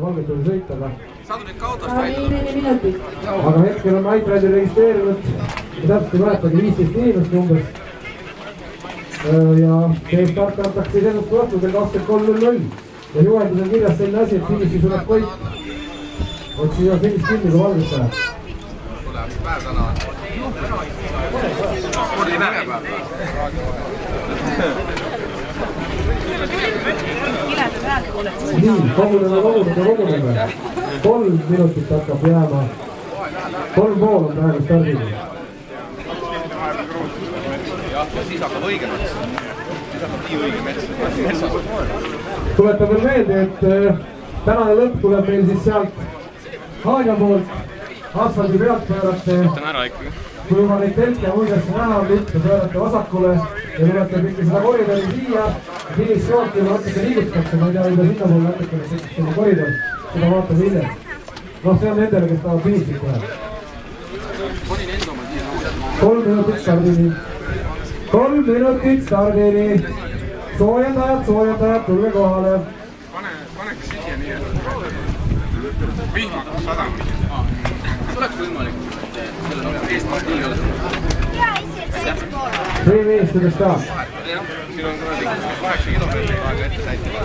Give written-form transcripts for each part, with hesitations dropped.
valget oli sõita, saadu nüüd ka autost välja. Aga hetkel on Night-Rider registreerinud ja täpselt ei mäletagi 15 inimest umbes. Ja start antakse siis ennast vastu kell 23.00 ja juhendus on kirjas selline asi, et finiši sulle koit. Et siis on finiš kinni, kui valgest läheb. Tuleb päev täna. Spordi päev. Nii, koguneme. 3 minutit hakkab jääma. 3 pool on praegu stardil. Jah, ja siis hakkab õigemaks. Siis hakkab nii õige metsas. Tuletan veel meelde, et tänane lõpp tuleb meil siis sealt Haanja poolt. Asfaldi pealt pöörate. Kui juba neid telke muidesse näha on litta, pöörate vasakule ja tulete pikki seda koridori siia. Finisjoonti juba natuke liigutakse, ma ei tea, juba sinna poole natuke selle koridor. Seda vaatame hiljem. See on nendele, kes tahavad finišit teha. 3 minutit stardini. 3 minutit stardini. Soojendajad, tulge kohale. Paneks siia nii, et vihmakas sadam. Oleks võimalik. Sellel on eestmaalt nii olnud. 3 minutes to the start. Jah, siin on 8 kilomeetrit aega ette säitima.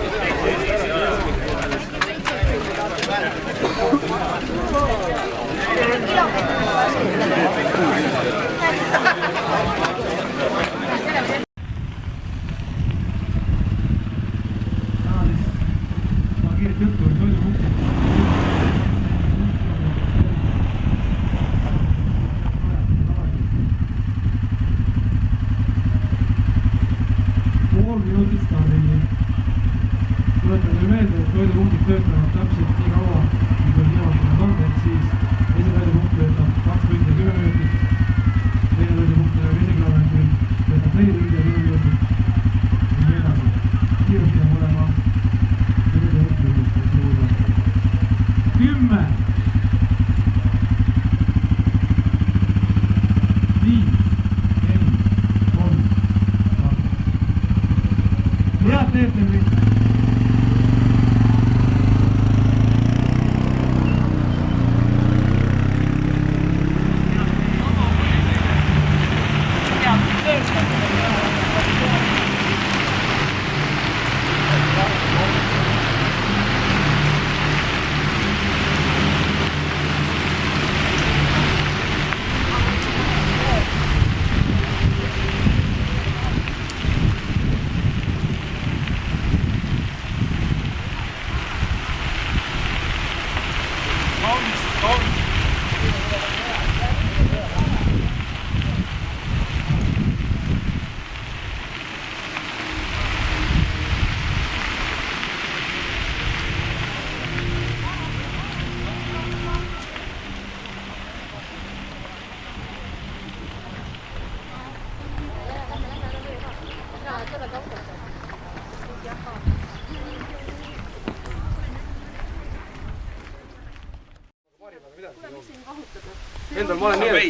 Endal ma olen nii, et...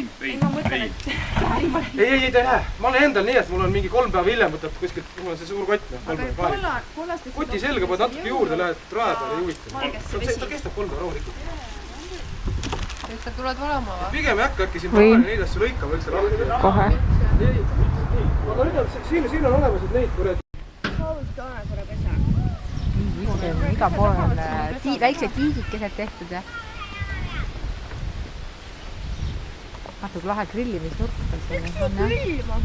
Ei, ta ei lähe. Ma olen endal nii, et mul on mingi 3 päeva hiljem võtab kuskilt, mul on see suur kott. Koti selga paned natuke juurde, lähed raja peale ja juhitad. Ta kestab 3 päeva rahulikult. Ta tuled olema või? Pigem ei hakka äkki siin paari neidassu lõikama üldse lahti. Kohe. Aga nüüd on, siin on olemas, et neid kuradi. Soovist ole korra pesa. Iga pool on väiksed tiigikesed tehtud ja natuke lahe grillimisnurk. Miks ma grillima?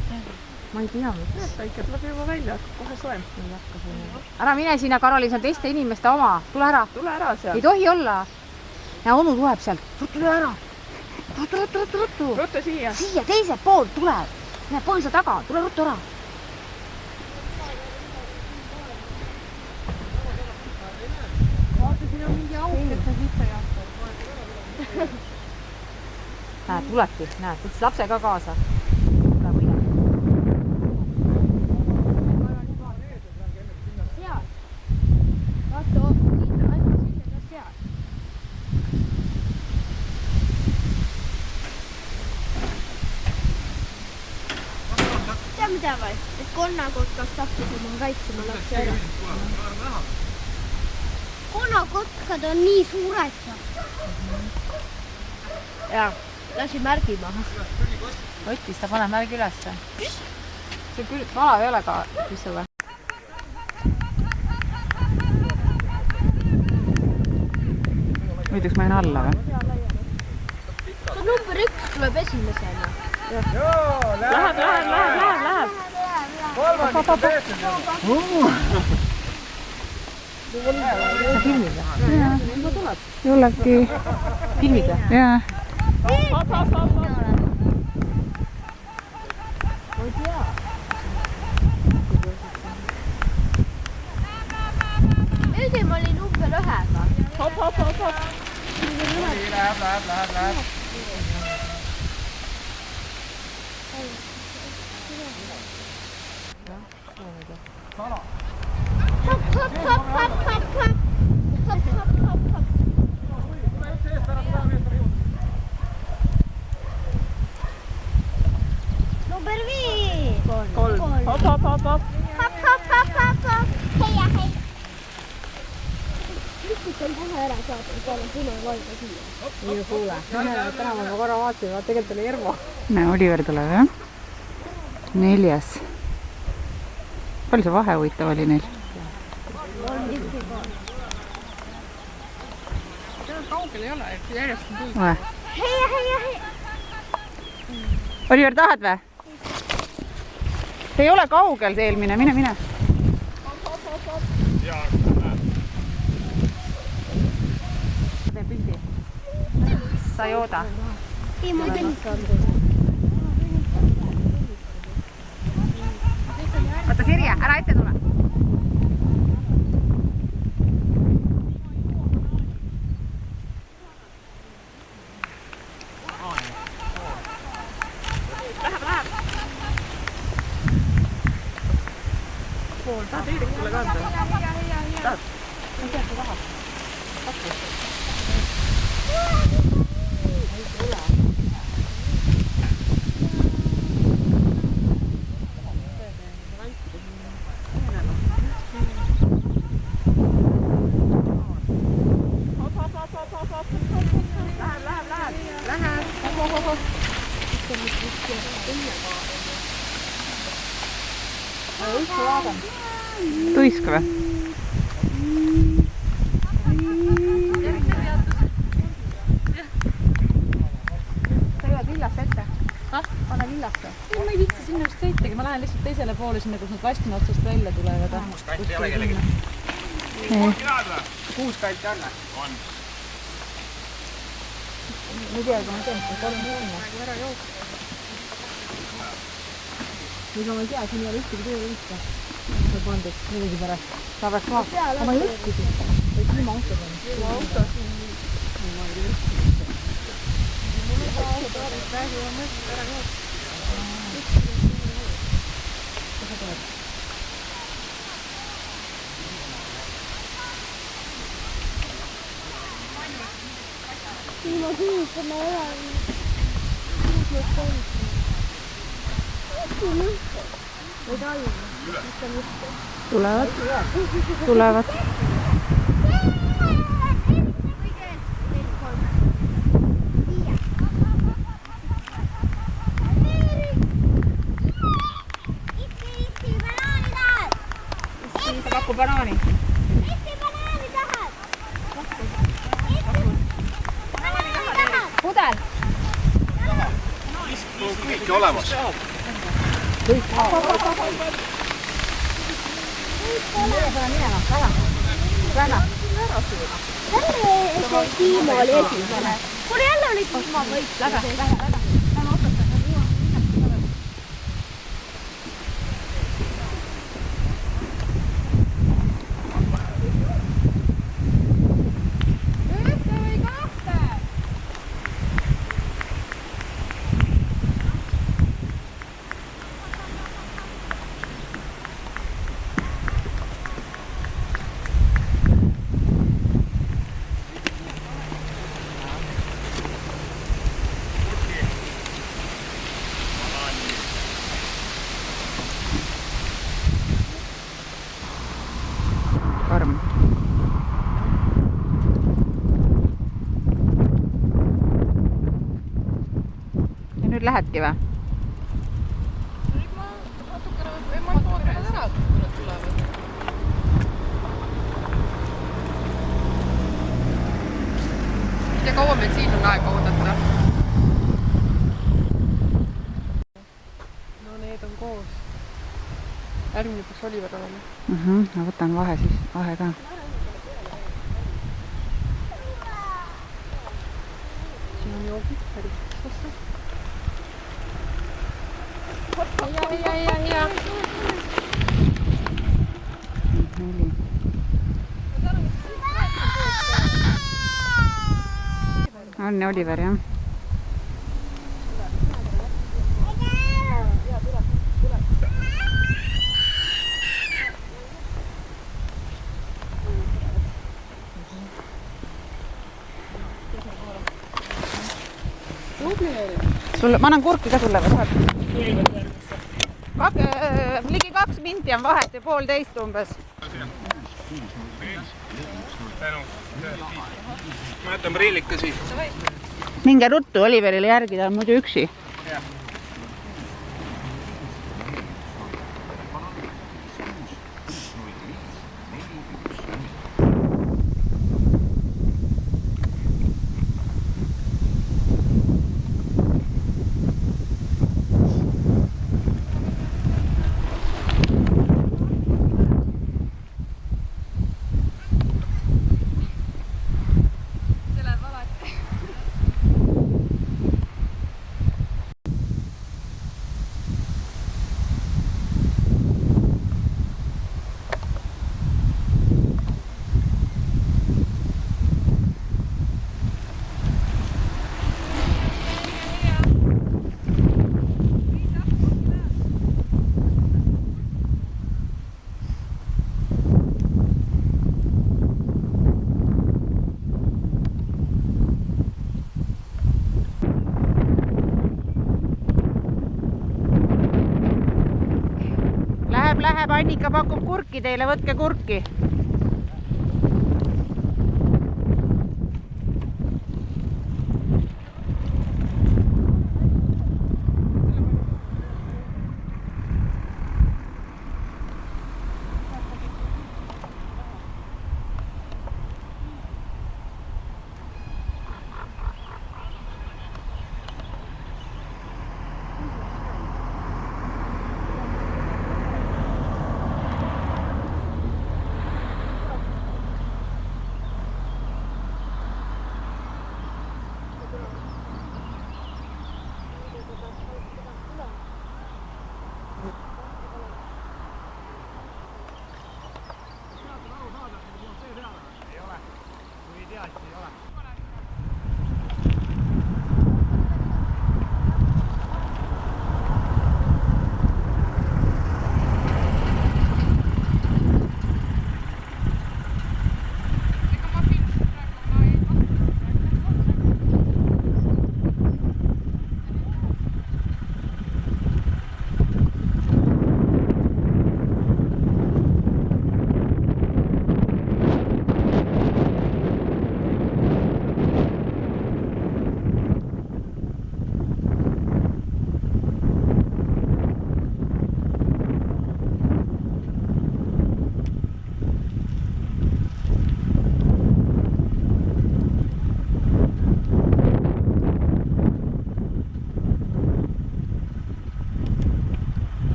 Ma ei tea, mis. Väike tuleb juba välja, kohe soem. Ära mine sinna, Karolin, see on teiste inimeste oma. Tule ära. Tule ära seal. Ei tohi olla. Ja onu tuleb sealt. Tule ära. Ruttu. Ruttu siia. Siia, teiselt pool tuleb. Mine põõsa taga. Tule ruttu ära. Vaata, siin on mingi auk, et sa sisse jahtud. Näed, tulebki, näed, võttis lapse ka kaasa. Tule või näed. Seal. Vaata, sinna, ainult sinna, seal. Tea mida või? Et konnakotkas tapsis oma kaitsema lapse ära. Konakotkad on nii suured. Jaa. Lasi märgi maha. Võttis, ta paneb märgi ülesse. See küll vala ei ole ka püssuga. Võiduks ma jään alla või? See number 1 tuleb esimesena. Läheb. Kolmandik on tehtud. Sa filmid või? Julebki. Filmid või? Jaa. Esim oli number 1-ga. Hop. Läheb. Number 5. Kolm. Hop. Hei. Miks on kohe ära saada, kui on punane valge siia? Nii kuule. Täna ma korra vaatasin, vaat tegelikult oli Ermo. Oliver tuleb, jah? 4. Palju see vahe huvitav oli neil? Kaugel ei ole, järjest on tulnud. Hei. Oliver, tahad või? See ei ole kaugel see eelmine, mine. Tee pildi. Sa ei ooda. Ei, ma teen. Oota, Sirje, ära ette tule. Läheb. Pool, tahad Eerikule kanda? Tahad? Ma ei tea, kui tahad. Tuiska või? Sa jõuad lillasse ette? Pane lillasse. Ma ei viitsi sinna just sõitagi, ma lähen lihtsalt teisele poole sinna, kus nad kastme otsast välja tulevad. Kus kanti ei ole kellegi? 6 kanti on? On. Ma ei tea, kui ma teen, kui 3 minna. Ega ma ei tea, siin ei ole ühtegi tuule üldse. See on pandud millegi pärast. Sa peaks vaatama. Aga ma ei õhkusi. Või ilma autos on. Ilma autos. Ma ei õhkusi. Mul on auto. Praegu on mõttes ära jood. Kus sa tuled? Ilma kuulda ma olen. Tulevad. Sa paku banaani. Pudel. Kõiki olemas. Jälle Tiimo oli esimene. Kuule jälle oli Tiimo võit. Lähe. nüüd lähedki või? Nüüd ma natukene, ma ootan ära, kui nad tulevad. Ja kaua meil siin on aega oodata? No need on koos. Järgmine peaks Oliver olema. Ma võtan vahe siis, vahe ka. Siin on joogid, päris vastu. Ja. 4. On Oliver, jah? Sulle, ma annan kurki ka sulle või saad? Ligi 2 minti on vahet ja 1,5 umbes. Ma jätan priilika siis. Minge ruttu Oliverile järgi, ta on muidu üksi. Läheb, Annika pakub kurki teile, võtke kurki.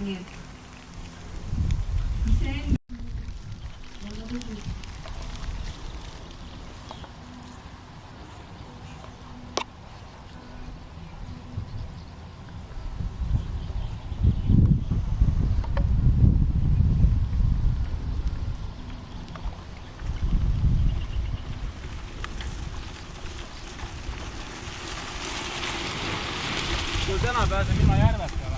nii et see täna pääsen ilma järvest peale.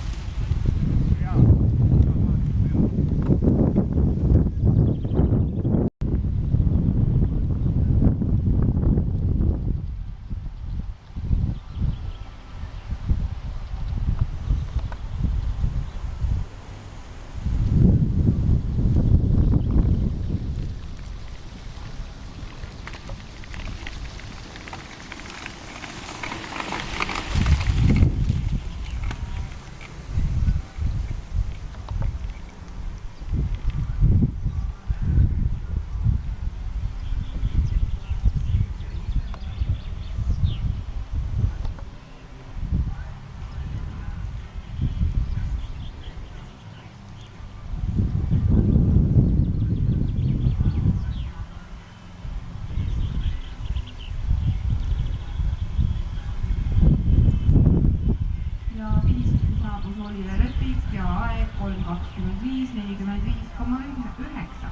Oliver Repik ja aeg 3:25, 45,9.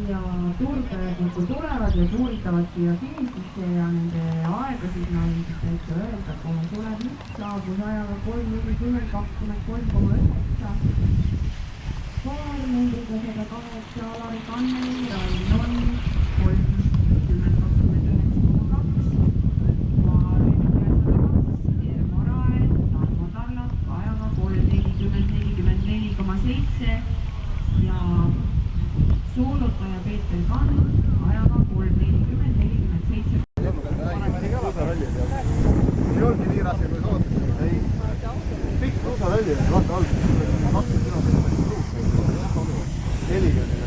Ja tuurijad kui tulevad ja tuuritavad siia finishisse ja nende aegasid ma ilmselt täitsa öelda, kui tuleb üks saabus ajaga 3:23,9. Paar numbriga 108, Alari Kanneli, Rain 3:10,29,2. Paar Ermo Raed, Tarmo Tarlak ajaga 3:40,44,7 ja soolotaja Peeter Kann ajaga 3:40,47. Ei olgi nii raske kui soodasid. Ei. Pikk ruusa välja, vaata alguses 20 kilomeetrit. 40.